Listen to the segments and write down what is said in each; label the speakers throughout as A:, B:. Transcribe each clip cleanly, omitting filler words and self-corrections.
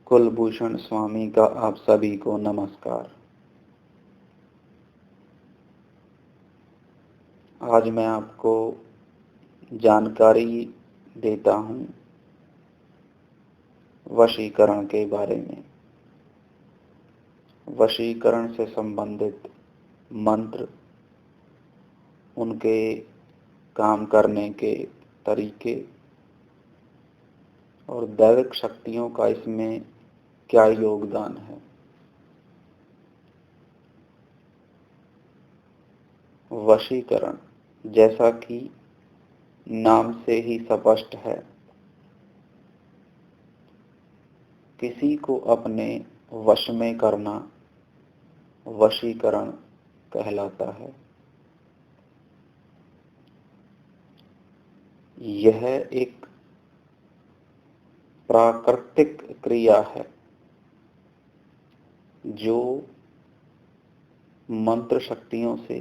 A: कुलभूषण स्वामी का आप सभी को नमस्कार। आज मैं आपको जानकारी देता हूँ वशीकरण के बारे में। वशीकरण से संबंधित मंत्र, उनके काम करने के तरीके और दैविक शक्तियों का इसमें क्या योगदान है। वशीकरण, जैसा कि नाम से ही स्पष्ट है, किसी को अपने वश में करना वशीकरण कहलाता है। यह एक प्राकृतिक क्रिया है जो मंत्र शक्तियों से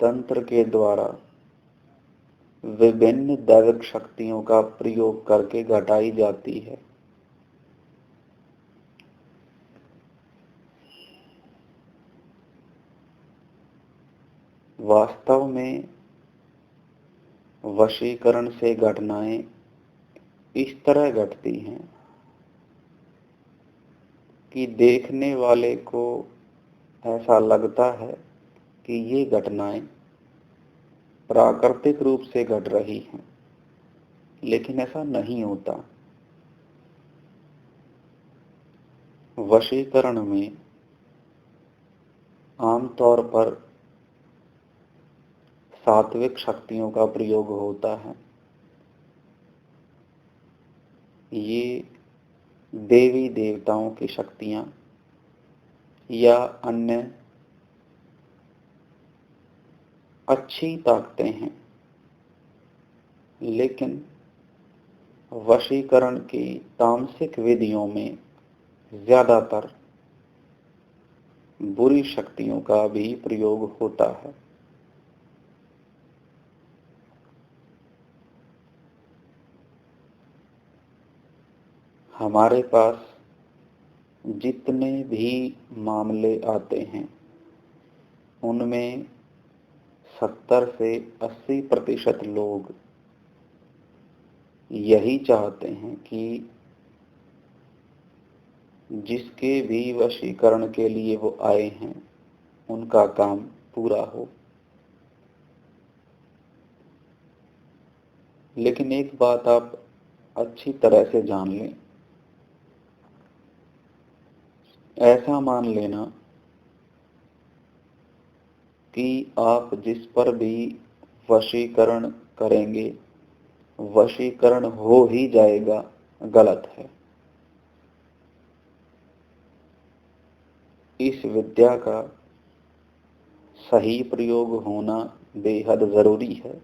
A: तंत्र के द्वारा विभिन्न दैविक शक्तियों का प्रयोग करके घटाई जाती है। वास्तव में वशीकरण से घटनाएं इस तरह घटती हैं कि देखने वाले को ऐसा लगता है कि ये घटनाएं प्राकृतिक रूप से घट रही हैं, लेकिन ऐसा नहीं होता। वशीकरण में आमतौर पर सात्विक शक्तियों का प्रयोग होता है। ये देवी देवताओं की शक्तियां या अन्य अच्छी ताकतें हैं, लेकिन वशीकरण की तामसिक विधियों में ज्यादातर बुरी शक्तियों का भी प्रयोग होता है। हमारे पास जितने भी मामले आते हैं उनमें 70 से 80% लोग यही चाहते हैं कि जिसके भी वशीकरण के लिए वो आए हैं उनका काम पूरा हो। लेकिन एक बात आप अच्छी तरह से जान लें, ऐसा मान लेना कि आप जिस पर भी वशीकरण करेंगे वशीकरण हो ही जाएगा, गलत है। इस विद्या का सही प्रयोग होना बेहद जरूरी है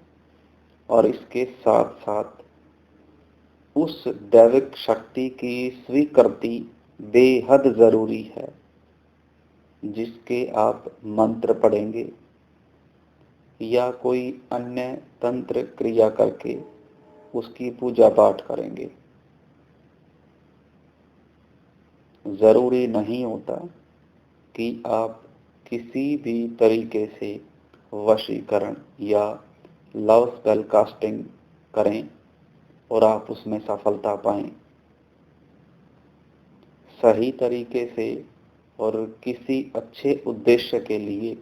A: और इसके साथ साथ उस दैविक शक्ति की स्वीकृति बेहद जरूरी है जिसके आप मंत्र पढ़ेंगे या कोई अन्य तंत्र क्रिया करके उसकी पूजा पाठ करेंगे। जरूरी नहीं होता कि आप किसी भी तरीके से वशीकरण या लव स्पेल कास्टिंग करें और आप उसमें सफलता पाएं। सही तरीके से और किसी अच्छे उद्देश्य के लिए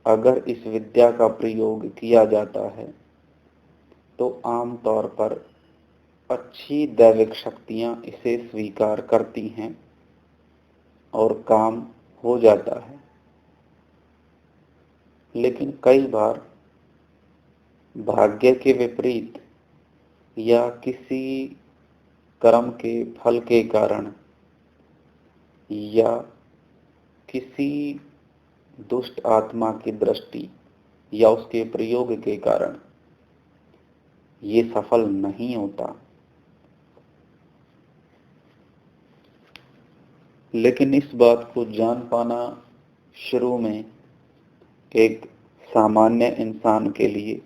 A: अगर इस विद्या का प्रयोग किया जाता है तो आमतौर पर अच्छी दैविक शक्तियां इसे स्वीकार करती हैं और काम हो जाता है। लेकिन कई बार भाग्य के विपरीत या किसी कर्म के फल के कारण या किसी दुष्ट आत्मा की दृष्टि या उसके प्रयोग के कारण ये सफल नहीं होता। लेकिन इस बात को जान पाना शुरू में एक सामान्य इंसान के लिए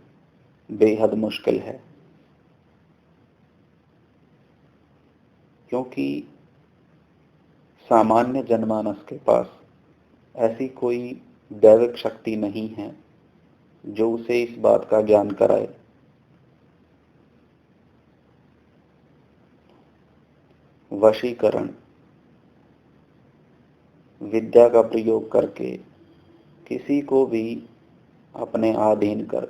A: बेहद मुश्किल है। क्योंकि सामान्य जनमानस के पास ऐसी कोई दैविक शक्ति नहीं है जो उसे इस बात का ज्ञान कराए। वशीकरण विद्या का प्रयोग करके किसी को भी अपने अधीन कर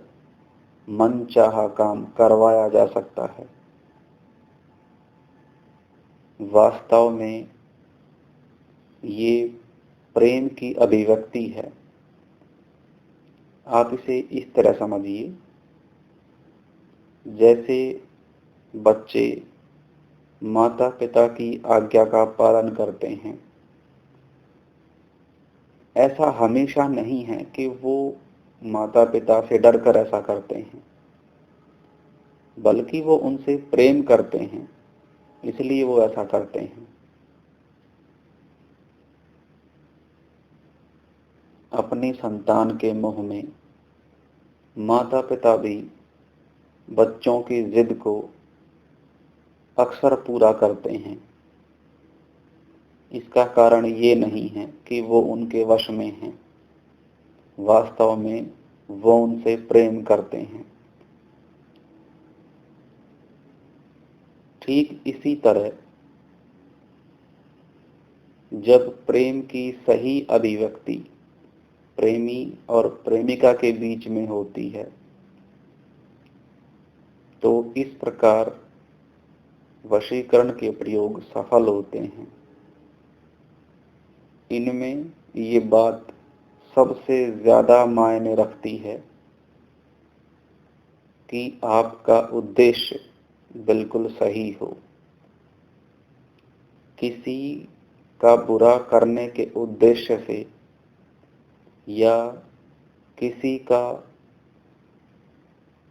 A: मनचाहा काम करवाया जा सकता है। वास्तव में ये प्रेम की अभिव्यक्ति है। आप इसे इस तरह समझिए, जैसे बच्चे माता पिता की आज्ञा का पालन करते हैं। ऐसा हमेशा नहीं है कि वो माता पिता से डरकर ऐसा करते हैं, बल्कि वो उनसे प्रेम करते हैं, इसलिए वो ऐसा करते हैं। अपनी संतान के मुंह में माता पिता भी बच्चों की जिद को अक्सर पूरा करते हैं। इसका कारण ये नहीं है कि वो उनके वश में हैं, वास्तव में वो उनसे प्रेम करते हैं। ठीक इसी तरह जब प्रेम की सही अभिव्यक्ति प्रेमी और प्रेमिका के बीच में होती है, तो इस प्रकार वशीकरण के प्रयोग सफल होते हैं। इनमें ये बात सबसे ज्यादा मायने रखती है कि आपका उद्देश्य बिल्कुल सही हो। किसी का बुरा करने के उद्देश्य से या किसी का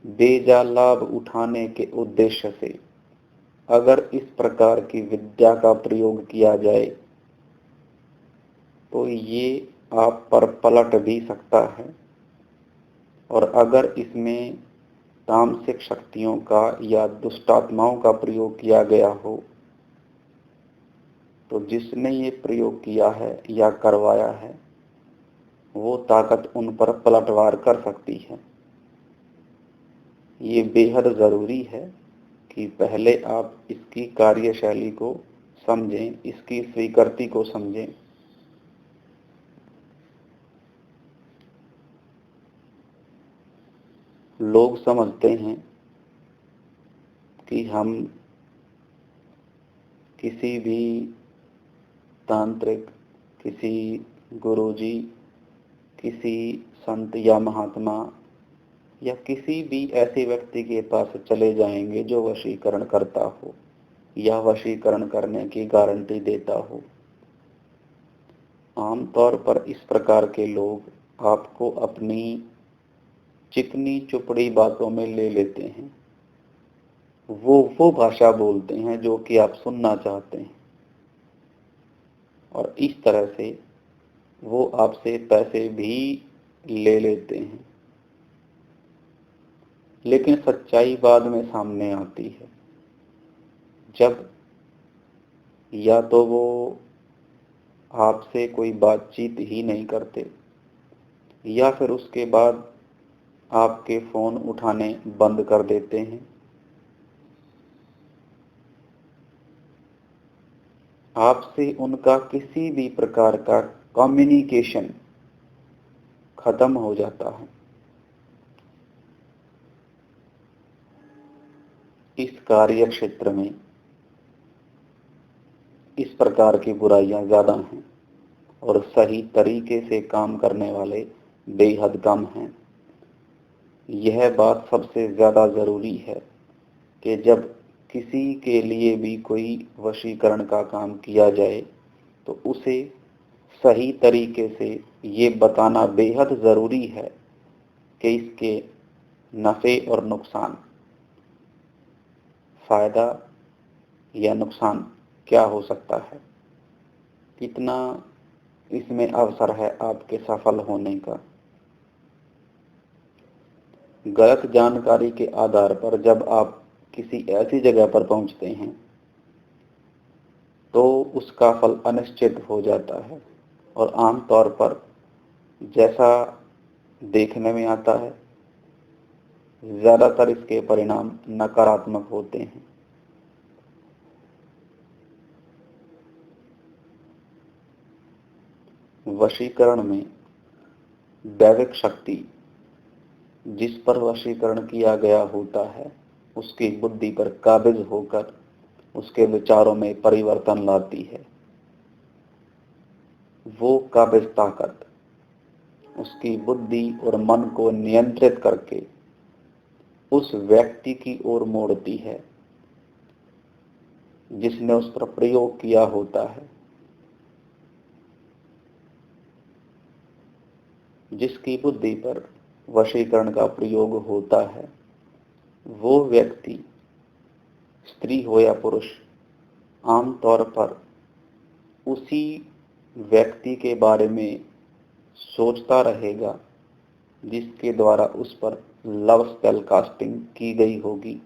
A: बेजा लाभ उठाने के उद्देश्य से अगर इस प्रकार की विद्या का प्रयोग किया जाए तो ये आप पर पलट भी सकता है। और अगर इसमें तामसिक शक्तियों का या दुष्टात्माओं का प्रयोग किया गया हो तो जिसने ये प्रयोग किया है या करवाया है वो ताकत उन पर पलटवार कर सकती है। ये बेहद जरूरी है कि पहले आप इसकी कार्यशैली को समझें, इसकी स्वीकृति को समझें। लोग समझते हैं कि हम किसी भी तांत्रिक, किसी गुरुजी, किसी संत या महात्मा या किसी भी ऐसे व्यक्ति के पास चले जाएंगे जो वशीकरण करता हो या वशीकरण करने की गारंटी देता हो। आमतौर पर इस प्रकार के लोग आपको अपनी चिकनी चुपड़ी बातों में ले लेते हैं। वो भाषा बोलते हैं जो कि आप सुनना चाहते हैं और इस तरह से वो आपसे पैसे भी ले लेते हैं। लेकिन सच्चाई बाद में सामने आती है, जब या तो वो आपसे कोई बातचीत ही नहीं करते या फिर उसके बाद आपके फोन उठाने बंद कर देते हैं। आपसे उनका किसी भी प्रकार का कम्युनिकेशन खत्म हो जाता है। इस कार्य क्षेत्र में इस प्रकार की बुराइयां ज्यादा हैं और सही तरीके से काम करने वाले बेहद कम हैं। यह बात सबसे ज्यादा जरूरी है कि जब किसी के लिए भी कोई वशीकरण का काम किया जाए तो उसे सही तरीके से ये बताना बेहद जरूरी है कि इसके नफे और नुकसान, फायदा या नुकसान क्या हो सकता है, कितना इसमें अवसर है आपके सफल होने का। गलत जानकारी के आधार पर जब आप किसी ऐसी जगह पर पहुंचते हैं तो उसका फल अनिश्चित हो जाता है और आमतौर पर जैसा देखने में आता है, ज्यादातर इसके परिणाम नकारात्मक होते हैं। वशीकरण में दैविक शक्ति जिस पर वशीकरण किया गया होता है उसकी बुद्धि पर काबिज होकर उसके विचारों में परिवर्तन लाती है। वो काबिज ताकत उसकी बुद्धि और मन को नियंत्रित करके उस व्यक्ति की ओर मोड़ती है जिसने उस पर प्रयोग किया होता है। जिसकी बुद्धि पर वशीकरण का प्रयोग होता है वो व्यक्ति, स्त्री हो या पुरुष, आमतौर पर उसी व्यक्ति के बारे में सोचता रहेगा जिसके द्वारा उस पर लव स्पेल कास्टिंग की गई होगी।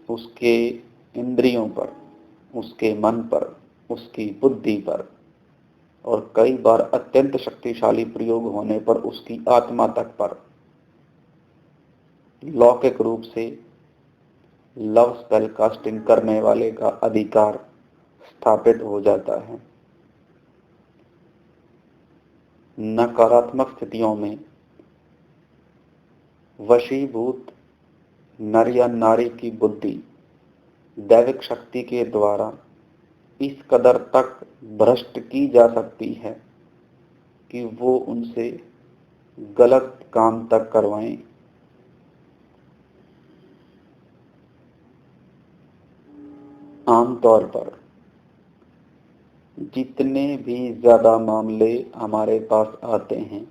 A: उसके इंद्रियों पर, उसके मन पर, उसकी बुद्धि पर और कई बार अत्यंत शक्तिशाली प्रयोग होने पर उसकी आत्मा तक पर लौकिक रूप से लव स्पेल कास्टिंग करने वाले का अधिकार स्थापित हो जाता है। नकारात्मक स्थितियों में वशीभूत नर या नारी की बुद्धि दैविक शक्ति के द्वारा इस कदर तक भ्रष्ट की जा सकती है कि वो उनसे गलत काम तक करवाएं। आमतौर पर जितने भी ज्यादा मामले हमारे पास आते हैं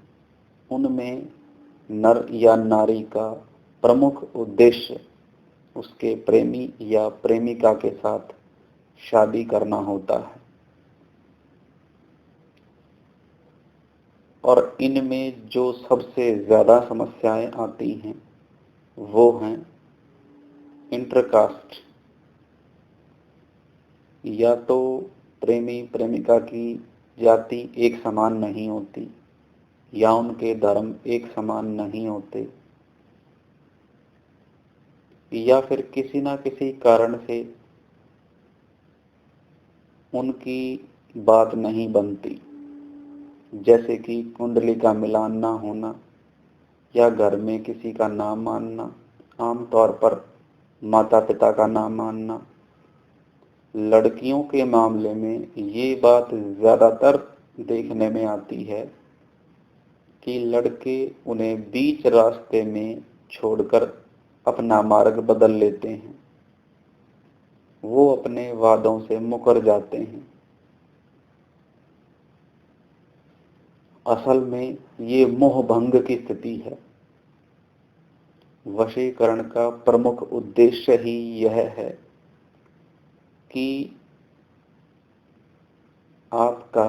A: उनमें नर या नारी का प्रमुख उद्देश्य उसके प्रेमी या प्रेमिका के साथ शादी करना होता है। और इनमें जो सबसे ज्यादा समस्याएं आती हैं वो हैं इंटरकास्ट। या तो प्रेमी प्रेमिका की जाति एक समान नहीं होती या उनके धर्म एक समान नहीं होते या फिर किसी ना किसी कारण से उनकी बात नहीं बनती, जैसे कि कुंडली का मिलान ना होना या घर में किसी का नाम मानना, आमतौर पर माता पिता का नाम मानना। लड़कियों के मामले में ये बात ज्यादातर देखने में आती है कि लड़के उन्हें बीच रास्ते में छोड़कर अपना मार्ग बदल लेते हैं। वो अपने वादों से मुकर जाते हैं। असल में ये मोह भंग की स्थिति है। वशीकरण का प्रमुख उद्देश्य ही यह है कि आपका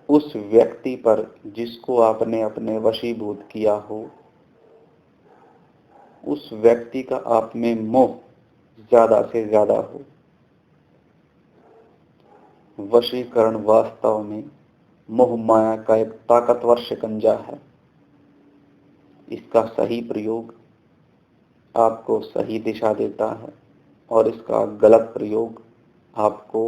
A: उस व्यक्ति पर जिसको आपने अपने वशीभूत किया हो, उस व्यक्ति का आप में मोह ज्यादा से ज्यादा हो। वशीकरण वास्तव में मोह माया का एक ताकतवर शिकंजा है। इसका सही प्रयोग आपको सही दिशा देता है और इसका गलत प्रयोग आपको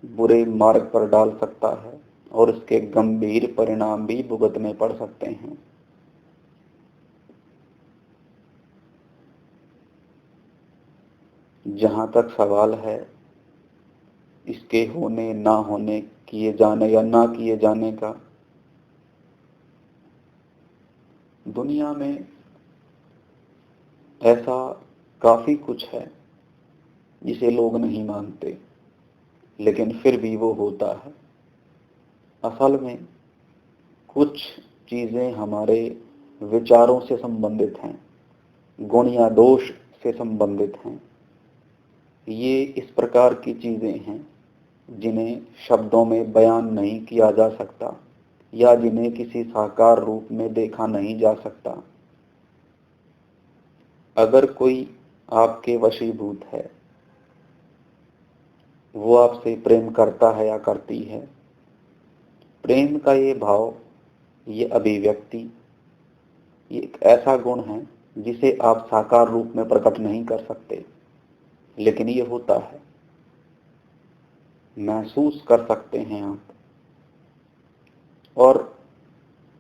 A: बुरे मार्ग पर डाल सकता है और इसके गंभीर परिणाम भी भुगतने पड़ सकते हैं। जहां तक सवाल है इसके होने ना होने, किए जाने या ना किए जाने का, दुनिया में ऐसा काफी कुछ है जिसे लोग नहीं मानते, लेकिन फिर भी वो होता है। असल में कुछ चीजें हमारे विचारों से संबंधित हैं, गुण या दोष से संबंधित हैं। ये इस प्रकार की चीजें हैं जिन्हें शब्दों में बयान नहीं किया जा सकता या जिन्हें किसी साकार रूप में देखा नहीं जा सकता। अगर कोई आपके वशीभूत है वो आपसे प्रेम करता है या करती है। प्रेम का ये भाव, ये अभिव्यक्ति, ये एक ऐसा गुण है जिसे आप साकार रूप में प्रकट नहीं कर सकते, लेकिन ये होता है, महसूस कर सकते हैं आप। और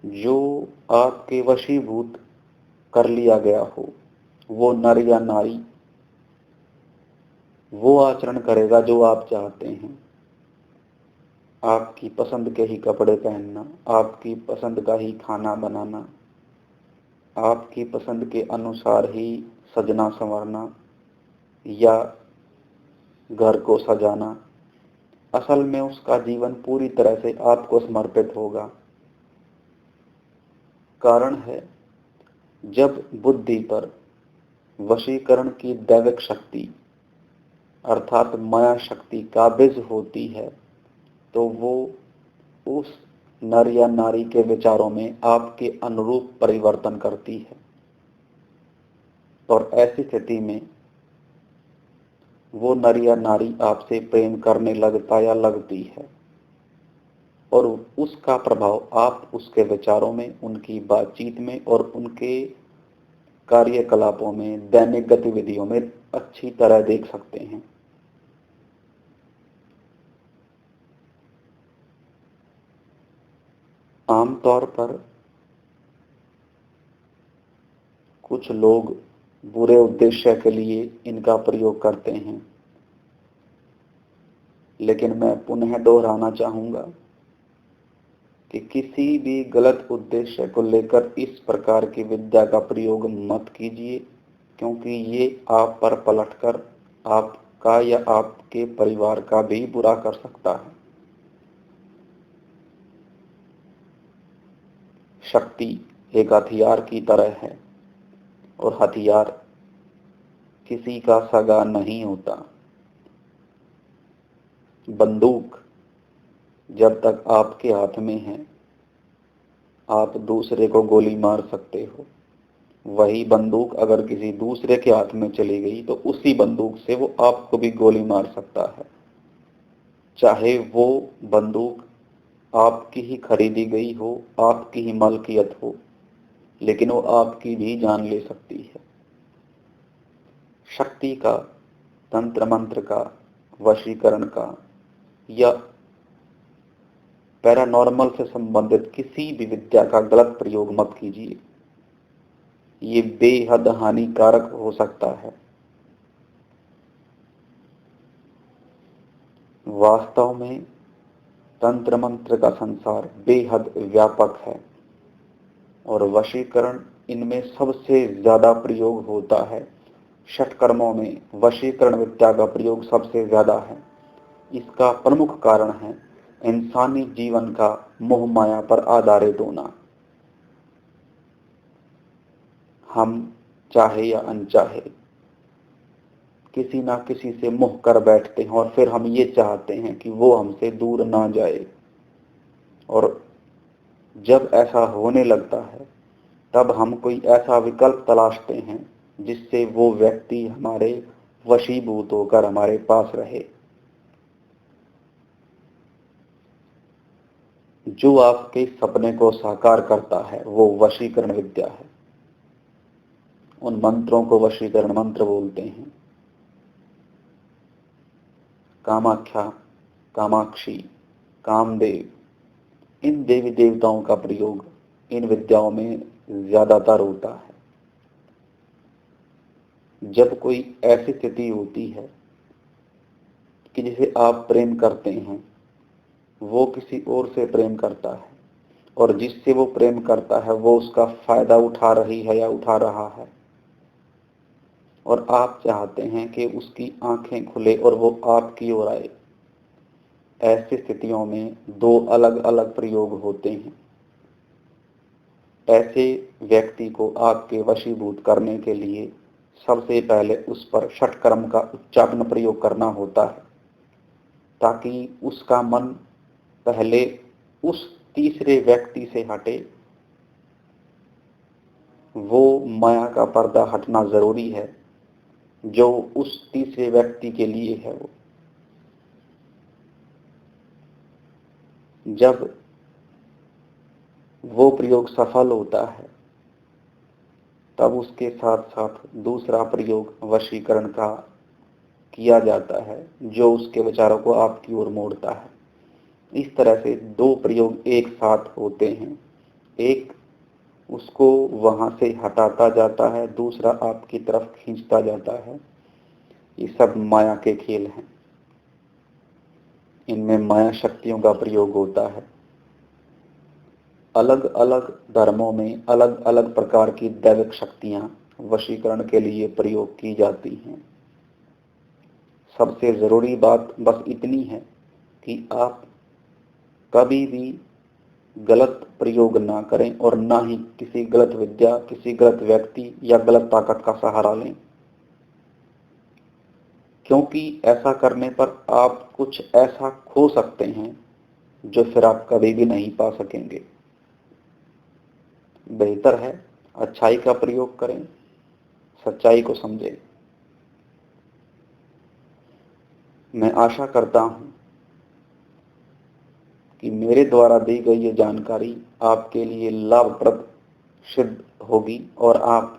A: जो आपके वशीभूत कर लिया गया हो, वो नर या नारी, वो आचरण करेगा जो आप चाहते हैं। आपकी पसंद के ही कपड़े पहनना, आपकी पसंद का ही खाना बनाना, आपकी पसंद के अनुसार ही सजना संवरना या घर को सजाना, असल में उसका जीवन पूरी तरह से आपको समर्पित होगा। कारण है, जब बुद्धि पर वशीकरण की दैविक शक्ति अर्थात माया शक्ति काबिज होती है, तो वो उस नर या नारी के विचारों में आपके अनुरूप परिवर्तन करती है। और ऐसी स्थिति में वो नर या नारी आपसे प्रेम करने लगता या लगती है, और उसका प्रभाव आप उसके विचारों में, उनकी बातचीत में और उनके कार्यकलापों में, दैनिक गतिविधियों में अच्छी तरह देख सकते हैं। आमतौर पर कुछ लोग बुरे उद्देश्य के लिए इनका प्रयोग करते हैं, लेकिन मैं पुनः दोहराना चाहूंगा कि किसी भी गलत उद्देश्य को लेकर इस प्रकार की विद्या का प्रयोग मत कीजिए, क्योंकि ये आप पर पलटकर आपका या आपके परिवार का भी बुरा कर सकता है। शक्ति एक हथियार की तरह है, और हथियार किसी का सगा नहीं होता। बंदूक जब तक आपके हाथ में है, आप दूसरे को गोली मार सकते हो। वही बंदूक अगर किसी दूसरे के हाथ में चली गई, तो उसी बंदूक से वो आपको भी गोली मार सकता है। चाहे वो बंदूक आपकी ही खरीदी गई हो, आपकी ही मलकियत हो, लेकिन वो आपकी भी जान ले सकती है। शक्ति का, तंत्र मंत्र का, वशीकरण का या पैरानॉर्मल से संबंधित किसी भी विद्या का गलत प्रयोग मत कीजिए। ये बेहद हानिकारक हो सकता है। वास्तव में तंत्र मंत्र का संसार बेहद व्यापक है, और वशीकरण इनमें सबसे ज्यादा प्रयोग होता है। षटकर्मों में वशीकरण विद्या का प्रयोग सबसे ज्यादा है। इसका प्रमुख कारण है इंसानी जीवन का मोह माया पर आधारित होना। हम चाहे या अनचाहे किसी ना किसी से मोह कर बैठते हैं, और फिर हम ये चाहते हैं कि वो हमसे दूर ना जाए। और जब ऐसा होने लगता है, तब हम कोई ऐसा विकल्प तलाशते हैं जिससे वो व्यक्ति हमारे वशीभूत होकर हमारे पास रहे। जो आपके सपने को साकार करता है वो वशीकरण विद्या है। उन मंत्रों को वशीकरण मंत्र बोलते हैं। कामाख्या, कामाक्षी, कामदेव, इन देवी देवताओं का प्रयोग इन विद्याओं में ज्यादातर होता है। जब कोई ऐसी स्थिति होती है कि जिसे आप प्रेम करते हैं, वो किसी और से प्रेम करता है, और जिससे वो प्रेम करता है वो उसका फायदा उठा रही है या उठा रहा है, और आप चाहते हैं कि उसकी आंखें खुले और वो आपकी ओर आए, ऐसी स्थितियों में दो अलग अलग प्रयोग होते हैं। ऐसे व्यक्ति को आपके वशीभूत करने के लिए सबसे पहले उस पर षटकर्म का उच्चाटन प्रयोग करना होता है, ताकि उसका मन पहले उस तीसरे व्यक्ति से हटे। वो माया का पर्दा हटना जरूरी है जो उस तीसरे व्यक्ति के लिए है। वो जब वो प्रयोग सफल होता है तब उसके साथ साथ दूसरा प्रयोग वशीकरण का किया जाता है, जो उसके विचारों को आपकी ओर मोड़ता है। इस तरह से दो प्रयोग एक साथ होते हैं, एक उसको वहां से हटाता जाता है, दूसरा आपकी तरफ खींचता जाता है। ये सब माया के खेल हैं, इनमें माया शक्तियों का प्रयोग होता है। अलग अलग धर्मों में अलग अलग प्रकार की दैविक शक्तियां वशीकरण के लिए प्रयोग की जाती हैं। सबसे जरूरी बात बस इतनी है कि आप कभी भी गलत प्रयोग ना करें और ना ही किसी गलत विद्या, किसी गलत व्यक्ति या गलत ताकत का सहारा लें, क्योंकि ऐसा करने पर आप कुछ ऐसा खो सकते हैं जो फिर आप कभी भी नहीं पा सकेंगे। बेहतर है अच्छाई का प्रयोग करें, सच्चाई को समझें। मैं आशा करता हूं कि मेरे द्वारा दी गई ये जानकारी आपके लिए लाभप्रद सिद्ध होगी और आप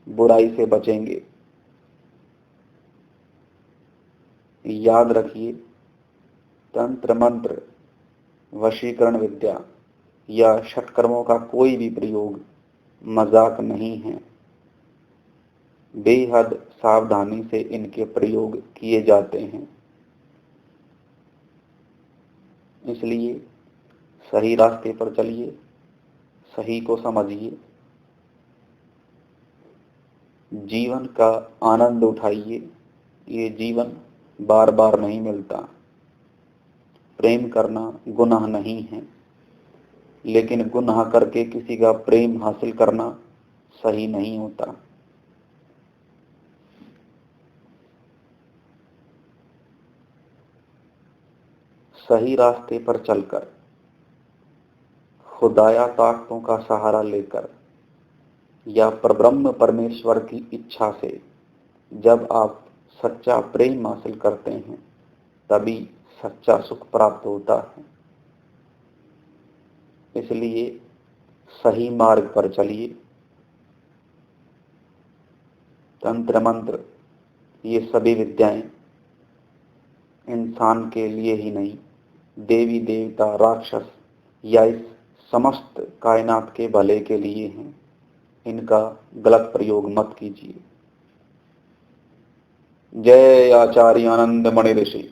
A: बुराई से बचेंगे। याद रखिए, तंत्र मंत्र, वशीकरण विद्या या षटकर्मों का कोई भी प्रयोग मजाक नहीं है। बेहद सावधानी से इनके प्रयोग किए जाते हैं। इसलिए सही रास्ते पर चलिए, सही को समझिए, जीवन का आनंद उठाइए। ये जीवन बार बार नहीं मिलता। प्रेम करना गुनाह नहीं है, लेकिन गुनाह करके किसी का प्रेम हासिल करना सही नहीं होता। सही रास्ते पर चलकर, खुदाया ताकतों का सहारा लेकर या परब्रह्म परमेश्वर की इच्छा से जब आप सच्चा प्रेम हासिल करते हैं, तभी सच्चा सुख प्राप्त होता है। इसलिए सही मार्ग पर चलिए। तंत्र मंत्र, ये सभी विद्याएं इंसान के लिए ही नहीं, देवी देवता, राक्षस या इस समस्त कायनात के भले के लिए हैं। इनका गलत प्रयोग मत कीजिए। जय आचार्य आनंद मणि ऋषि।